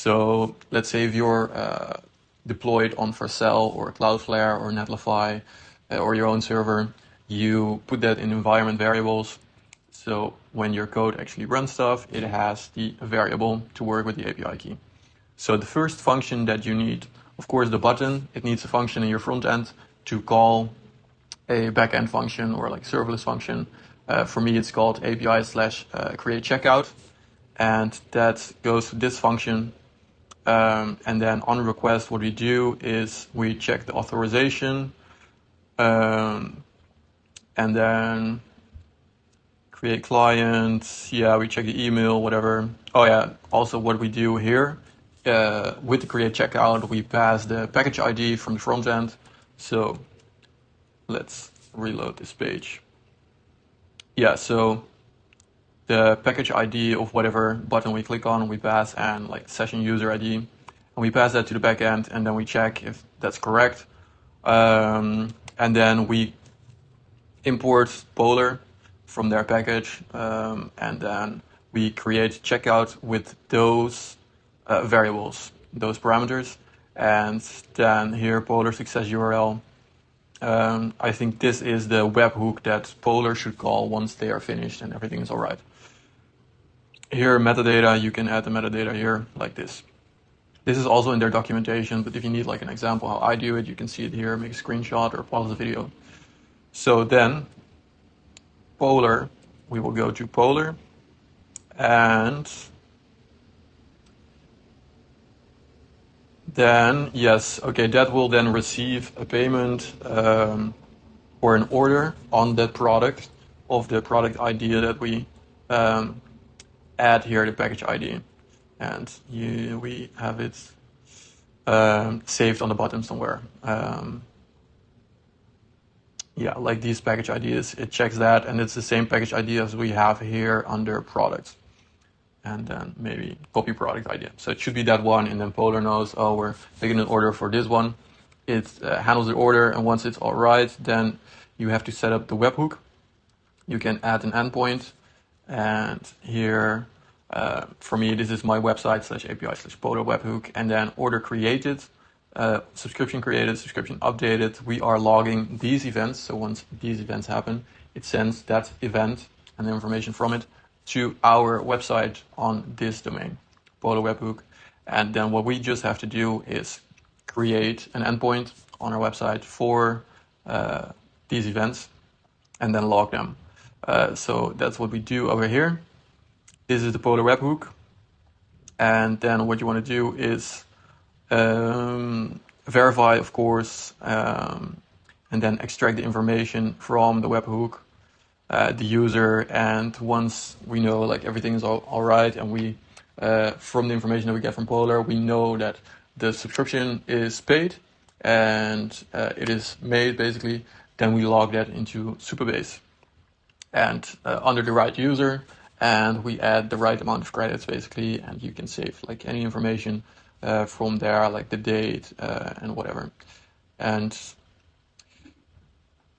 So let's say if you're deployed on Vercel or Cloudflare or Netlify or your own server, you put that in environment variables. So when your code actually runs stuff, it has the variable to work with the API key. So the first function that you need, of course, the button, it needs a function in your front end to call a backend function or like serverless function. For me, it's called API/create checkout. And that goes to this function. And then on request, what we do is we check the authorization, and then create client. Yeah, we check the email, whatever. Oh yeah, also what we do here, with the create checkout, we pass the package ID from the front end. So let's reload this page. Yeah, so the package ID of whatever button we click on, we pass, and like session user ID, and we pass that to the backend, and then we check if that's correct, and then we import Polar from their package, and then we create checkout with those variables, those parameters, and then here Polar success URL. I think this is the webhook that Polar should call once they are finished and everything is all right. Here, metadata, you can add the metadata here like this. This is also in their documentation, but if you need like an example how I do it, you can see it here, make a screenshot or pause the video. So then, Polar, we will go to Polar, and then, yes, okay, that will then receive a payment or an order on that product of the product ID that we add here, the package ID. And we have it saved on the bottom somewhere. Yeah, like these package IDs, it checks that, and it's the same package ID as we have here under products. And then maybe copy product ID. So it should be that one, and then Polar knows, oh, we're making an order for this one. It handles the order, and once it's all right, then you have to set up the webhook. You can add an endpoint, and here, for me, this is my website /API/Polar webhook, and then order created, subscription created, subscription updated. We are logging these events. So once these events happen, it sends that event and the information from it to our website on this domain, Polar webhook. And then what we just have to do is create an endpoint on our website for these events and then log them. So that's what we do over here. This is the Polar webhook. And then what you want to do is verify, of course, and then extract the information from the webhook, the user. And once we know like everything is all right, and we from the information that we get from Polar, we know that the subscription is paid and it is made basically, then we log that into Superbase and under the right user, and we add the right amount of credits basically, and you can save like any information from there, like the date and whatever. And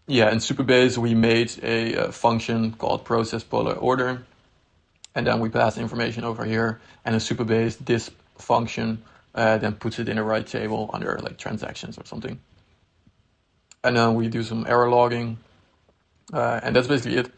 yeah, in Superbase we made a function called process Polar order, and then we pass information over here, and in Superbase this function then puts it in the right table under like transactions or something. And then we do some error logging, and that's basically it.